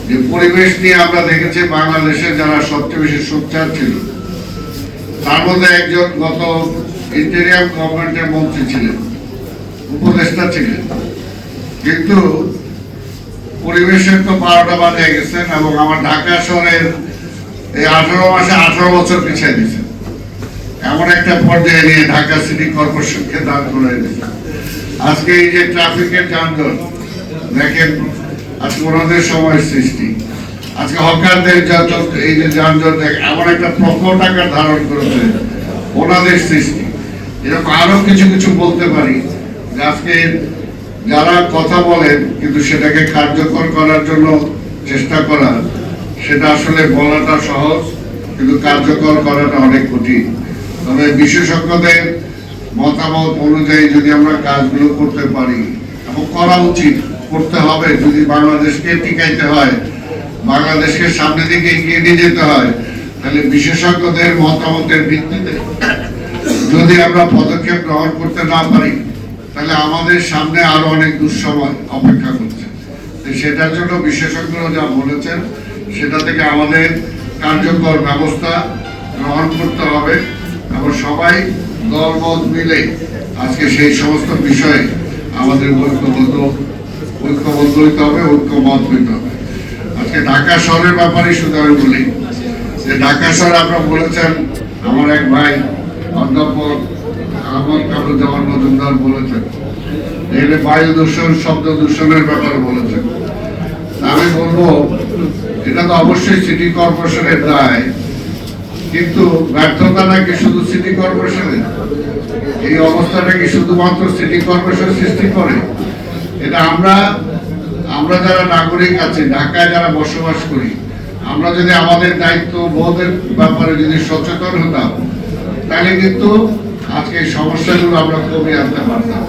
যে পরিবেশ নিয়ে আমরা দেখেছি বাংলাদেশে যারা সবচেয়ে বেশি সোচ্চার ছিল তার মধ্যে একজন গত ইন্টেরিয়াম গভর্নমেন্টের মন্ত্রী ছিলেন, উপদেষ্টা ছিলেন, কিন্তু পরিবেশের তো 12টা বাজে গেছেন এবং আমার ঢাকা শহরের এই 18 মাসে 18 বছর পিছিয়ে দিয়েছেন। এমন একটা পর্যায়ে নিয়ে ঢাকা সিটি কর্পোরেশনকে দাঁড় করে দিয়েছেন। আজকে এই যে ট্রাফিকের যানজট দেখেন, আজকে ওনাদের সময় সৃষ্টি, আজকে হকারদের এই যে যানজট দেখে এমন একটা প্রকট আকার ধারণ করেছে ওনাদের সৃষ্টি। এরকম আরো কিছু কিছু বলতে পারি যে আজকে যারা কথা বলেন কিন্তু সেটাকে কার্যকর করার জন্য চেষ্টা করা, সেটা আসলে বলাটা সহজ কিন্তু কার্যকর করাটা অনেক কঠিন। তবে বিশেষজ্ঞদের মতামত অনুযায়ী যদি আমরা কাজগুলো করতে পারি এবং করা উচিত, করতে হবে, যদি বাংলাদেশকে টিকাইতে হয়, বাংলাদেশকে সামনে দিকে এগিয়ে নিয়ে যেতে হয়, তাহলে বিশেষজ্ঞদের মতামতের ভিত্তিতে যদি আমরা পদক্ষেপ গ্রহণ করতে না পারি তাহলে আমাদের সামনে আরো অনেক দুঃসময় অপেক্ষা করছে। সেটার জন্য বিশেষজ্ঞরা যা বলেছেন সেটা থেকে আমাদের কার্যকর ব্যবস্থা গ্রহণ করতে হবে এবং সবাই দলমত মিলে আজকে সেই সমস্ত বিষয়ে আমাদের ঐক্যবদ্ধ হইতে হবে, ঐক্যমত হইতে হবে। আজকে ঢাকা শহরের ব্যাপারে শুধু আমি বলি যে ঢাকা শহরে আপনারা বলেছেন, আমার এক ভাই অধ্যাপক আহমদ কামরুজ্জামান মজুমদার বলেছেন এখানে বায়ু দূষণ, শব্দ দূষণের ব্যাপারে বলেছেন। আমি বলবো এটা তো অবশ্যই সিটি কর্পোরেশনের দায়, কিন্তু ব্যর্থতা নাকি শুধু সিটি কর্পোরেশনের? এই অবস্থাটা কি শুধুমাত্র সিটি কর্পোরেশন সৃষ্টি করে? এটা আমরা যারা নাগরিক আছি, ঢাকায় যারা বসবাস করি, আমরা যদি আমাদের দায়িত্ব বোধের ব্যাপারে যদি সচেতন হতাম তাহলে কিন্তু আজকে এই সমস্যাগুলো আমরা কমিয়ে আনতে পারতাম।